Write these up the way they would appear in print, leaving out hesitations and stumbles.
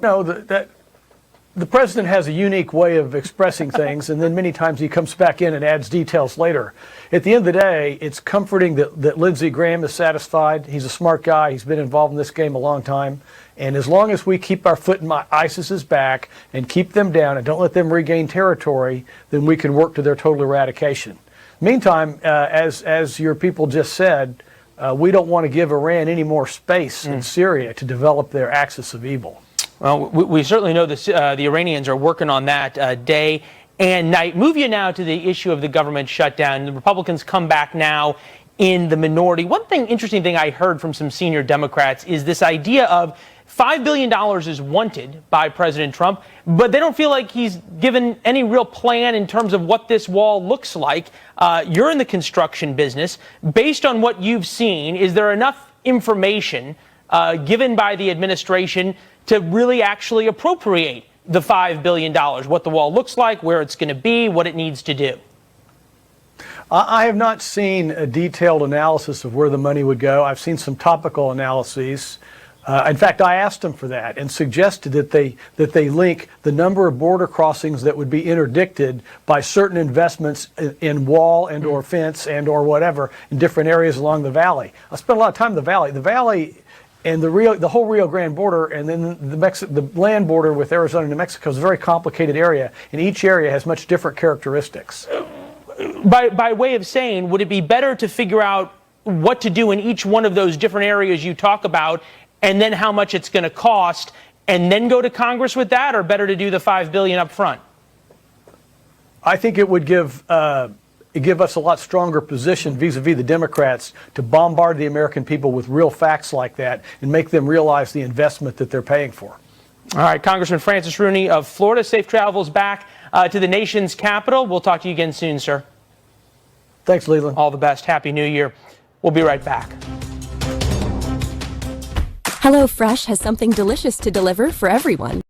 No, the president has a unique way of expressing things, and then many times he comes back in and adds details later. At the end of the day, it's comforting that Lindsey Graham is satisfied. He's a smart guy. He's been involved in this game a long time. And as long as we keep our foot in ISIS's back and keep them down and don't let them regain territory, then we can work to their total eradication. Meantime, as your people just said, we don't want to give Iran any more space in Syria to develop their axis of evil. Well, we certainly know the Iranians are working on that day and night. Move you now to the issue of the government shutdown. The Republicans come back now in the minority. One interesting thing I heard from some senior Democrats is this idea of $5 billion is wanted by President Trump, but they don't feel like he's given any real plan in terms of what this wall looks like. You're in the construction business. Based on what you've seen, is there enough information given by the administration to really actually appropriate the $5 billion, what the wall looks like, where it's going to be, what it needs to do? I have not seen a detailed analysis of where the money would go. I've seen some topical analyses. In fact, I asked them for that and suggested that they link the number of border crossings that would be interdicted by certain investments in wall and or fence and or whatever in different areas along the valley. I spent a lot of time in the valley. The valley and the whole Rio Grande border, and then the land border with Arizona and New Mexico is a very complicated area, and each area has much different characteristics. By way of saying, would it be better to figure out what to do in each one of those different areas you talk about, and then how much it's going to cost, and then go to Congress with that, or better to do the $5 billion up front? I think it would give us a lot stronger position vis-a-vis the Democrats to bombard the American people with real facts like that and make them realize the investment that they're paying for. All right, Congressman Francis Rooney of Florida, safe travels back to the nation's capital. We'll talk to you again soon, sir. Thanks, Leland. All the best. Happy New Year. We'll be right back. HelloFresh has something delicious to deliver for everyone.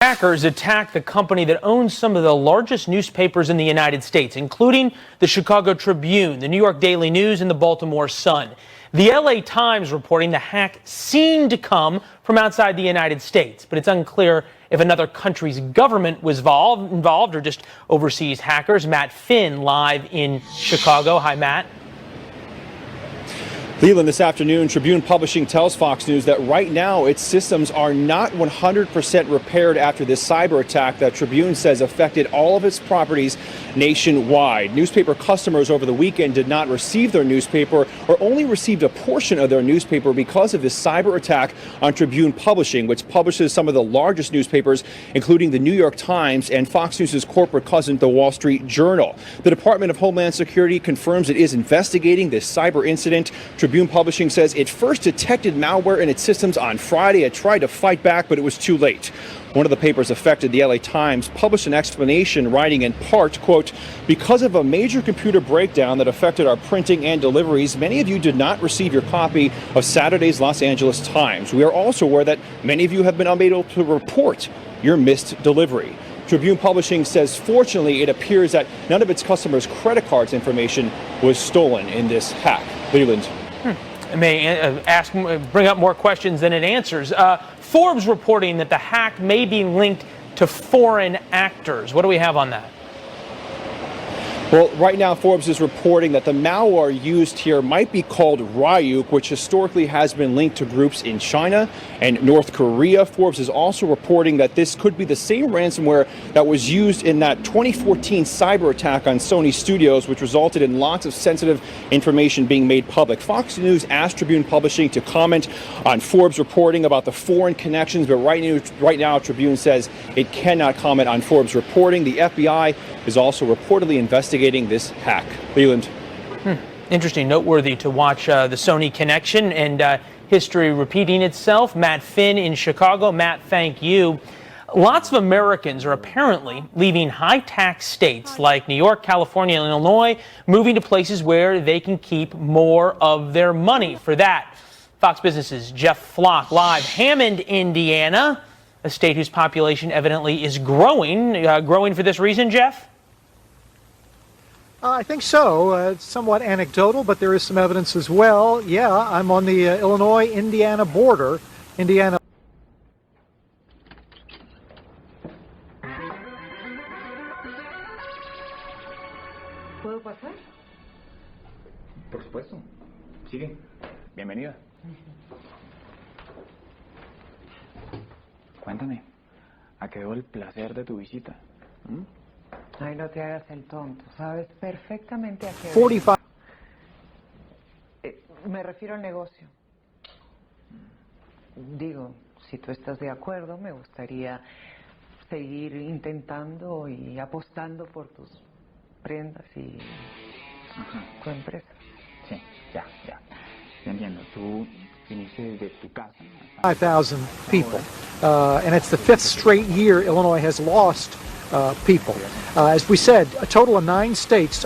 Hackers attacked the company that owns some of the largest newspapers in the United States, including the Chicago Tribune, the New York Daily News, and the Baltimore Sun. The LA Times reporting the hack seemed to come from outside the United States, but it's unclear if another country's government was involved or just overseas hackers. Matt Finn live in Chicago. Hi, Matt. Leland, this afternoon, Tribune Publishing tells Fox News that right now its systems are not 100% repaired after this cyber attack that Tribune says affected all of its properties nationwide. Newspaper customers over the weekend did not receive their newspaper or only received a portion of their newspaper because of this cyber attack on Tribune Publishing, which publishes some of the largest newspapers, including the New York Times and Fox News' corporate cousin, the Wall Street Journal. The Department of Homeland Security confirms it is investigating this cyber incident. Tribune Publishing says it first detected malware in its systems on Friday. It tried to fight back, but it was too late. One of the papers affected, the LA Times, published an explanation writing in part, quote, "Because of a major computer breakdown that affected our printing and deliveries, many of you did not receive your copy of Saturday's Los Angeles Times. We are also aware that many of you have been unable to report your missed delivery." Tribune Publishing says, fortunately, it appears that none of its customers' credit cards information was stolen in this hack. Leland. It may bring up more questions than it answers. Forbes reporting that the hack may be linked to foreign actors. What do we have on that? Well, right now, Forbes is reporting that the malware used here might be called Ryuk, which historically has been linked to groups in China and North Korea. Forbes is also reporting that this could be the same ransomware that was used in that 2014 cyber attack on Sony Studios, which resulted in lots of sensitive information being made public. Fox News asked Tribune Publishing to comment on Forbes reporting about the foreign connections, but right now, Tribune says it cannot comment on Forbes reporting. The FBI is also reportedly investigating this hack. Leland. Interesting, noteworthy to watch the Sony connection and history repeating itself. Matt Finn in Chicago. Matt, thank you. Lots of Americans are apparently leaving high-tax states like New York, California, and Illinois, moving to places where they can keep more of their money. For that, Fox Business's Jeff Flock live, Hammond, Indiana, a state whose population evidently is growing. Growing for this reason, Jeff? I think so. It's somewhat anecdotal, but there is some evidence as well. Yeah, I'm on the Illinois-Indiana border. Indiana. ¿Puedo pasar? Por supuesto. Sigue. Bienvenida. Cuéntame, ¿a qué debo el placer de tu visita? Ay, no te hagas el tonto. Sabes perfectamente a qué. 45. Me refiero al negocio. Digo, si tú estás de acuerdo, me gustaría seguir intentando y apostando por tus prendas y tu empresa. Sí, ya. Ya entiendo. Tú viniste desde tu casa. 5,000 people. And it's the fifth straight year Illinois has lost people. As we said, a total of 9 states.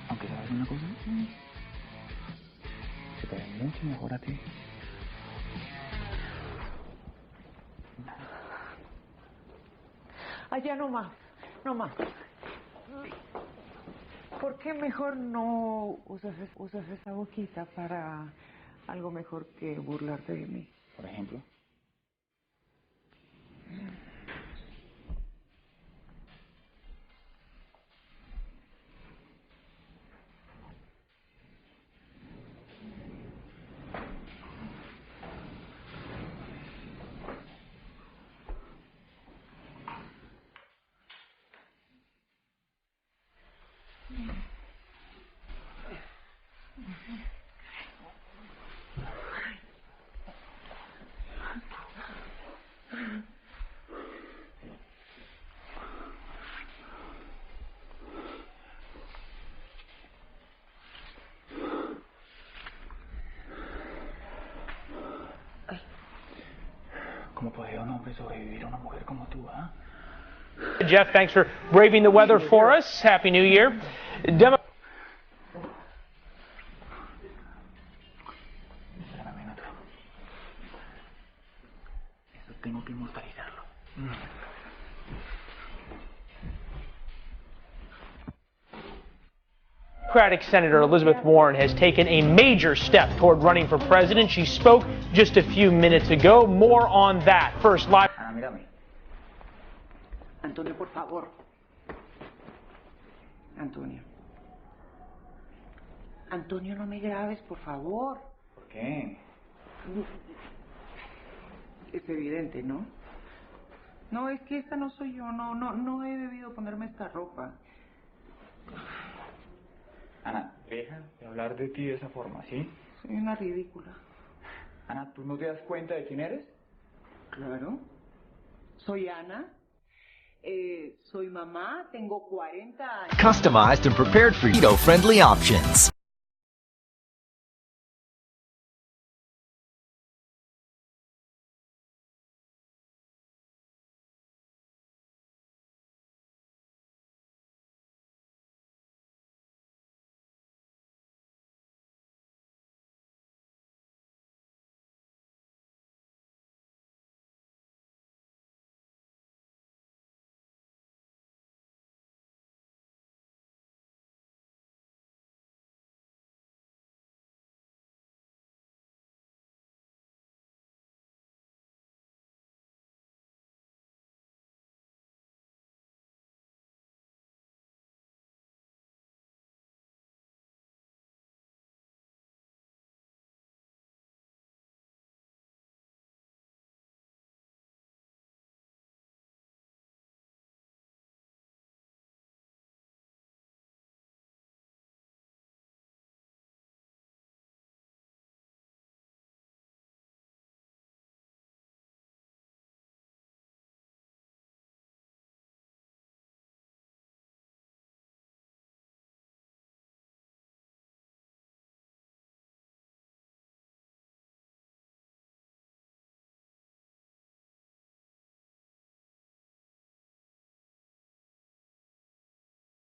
Aunque sabes una cosa, se te ve mucho mejor a ti. Allá no más, no más. ¿Por qué mejor no usas esa boquita para algo mejor que burlarte de mí? Por ejemplo. ¿Cómo podría un hombre sobrevivir a una mujer como tú, ah? Jeff, thanks for braving the weather for us. Happy New Year. Espérame, ven otro. Eso tengo que inmortalizar. Democratic Senator Elizabeth Warren has taken a major step toward running for president. She spoke just a few minutes ago. More on that. First, live. Ana, mírame. Antonio, por favor. Antonio. Antonio, no me grabes, por favor. ¿Por qué? Es evidente, ¿no? No, es que esta no soy yo. No he debido ponerme esta ropa. Ana, deja de hablar de ti de esa forma, ¿sí? Soy una ridícula. Ana, ¿tú no te das cuenta de quién eres? Claro. Soy Ana. Soy mamá. Tengo 40 años. Customized and prepared for keto-friendly options.